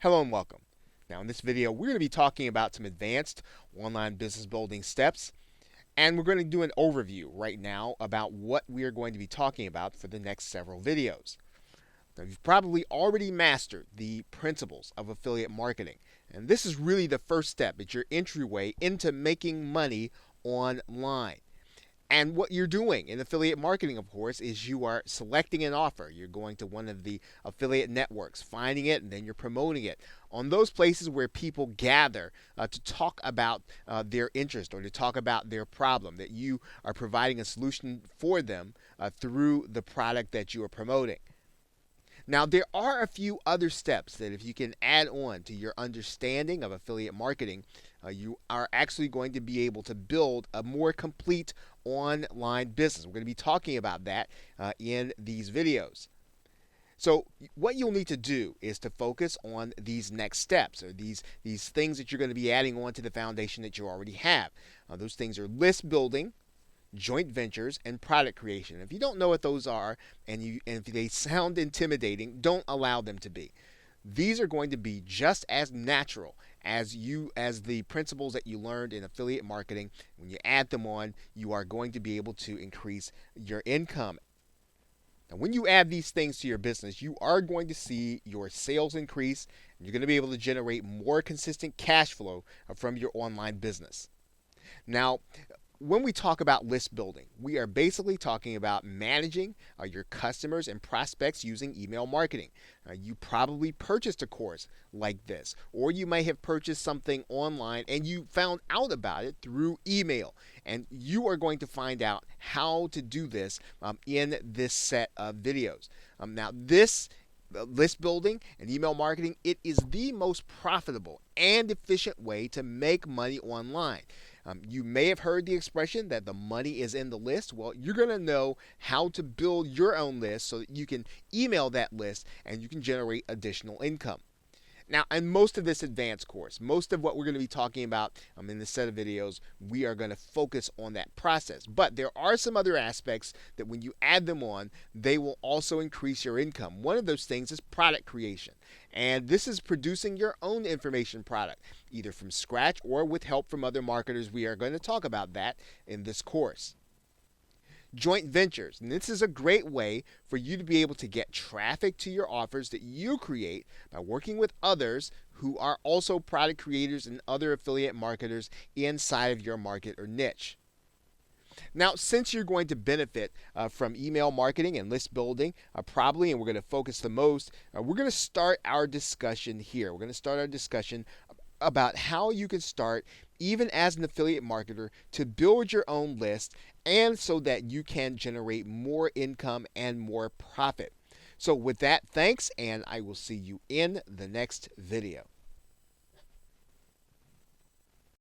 Hello and welcome. Now in this video we're going to be talking about some advanced online business building steps, and we're going to do an overview right now about what we are going to be talking about for the next several videos. Now you've probably already mastered the principles of affiliate marketing, and this is really the first step. It's your entryway into making money online. And what you're doing in affiliate marketing, of course, is you are selecting an offer. You're going to one of the affiliate networks, finding it, and then you're promoting it on those places where people gather to talk about their interest or to talk about their problem, that you are providing a solution for them through the product that you are promoting. Now, there are a few other steps that if you can add on to your understanding of affiliate marketing, you are actually going to be able to build a more complete online business. We're going to be talking about that in these videos. So what you'll need to do is to focus on these next steps, or these things that you're going to be adding on to the foundation that you already have. Those things are list building, joint ventures, and product creation. If you don't know what those are, and if they sound intimidating, don't allow them to be. These are going to be just as natural as the principles that you learned in affiliate marketing. When you add them on, you are going to be able to increase your income. Now, when you add these things to your business, you are going to see your sales increase, and you're going to be able to generate more consistent cash flow from your online business. Now, when we talk about list building, we are basically talking about managing your customers and prospects using email marketing. You probably purchased a course like this, or you may have purchased something online and you found out about it through email. And you are going to find out how to do this in this set of videos. Now, this list building and email marketing, it is the most profitable and efficient way to make money online. You may have heard the expression that the money is in the list. Well, you're going to know how to build your own list so that you can email that list and you can generate additional income. Now, in most of this advanced course, most of what we're going to be talking about in this set of videos, we are going to focus on that process. But there are some other aspects that when you add them on, they will also increase your income. One of those things is product creation. And this is producing your own information product, either from scratch or with help from other marketers. We are going to talk about that in this course. Joint ventures. And this is a great way for you to be able to get traffic to your offers that you create by working with others who are also product creators and other affiliate marketers inside of your market or niche. Now, since you're going to benefit from email marketing and list building, probably, and we're going to focus the most, we're going to start our discussion here. We're going to start our discussion about how you can start, even as an affiliate marketer, to build your own list and so that you can generate more income and more profit. So with that, thanks, and I will see you in the next video.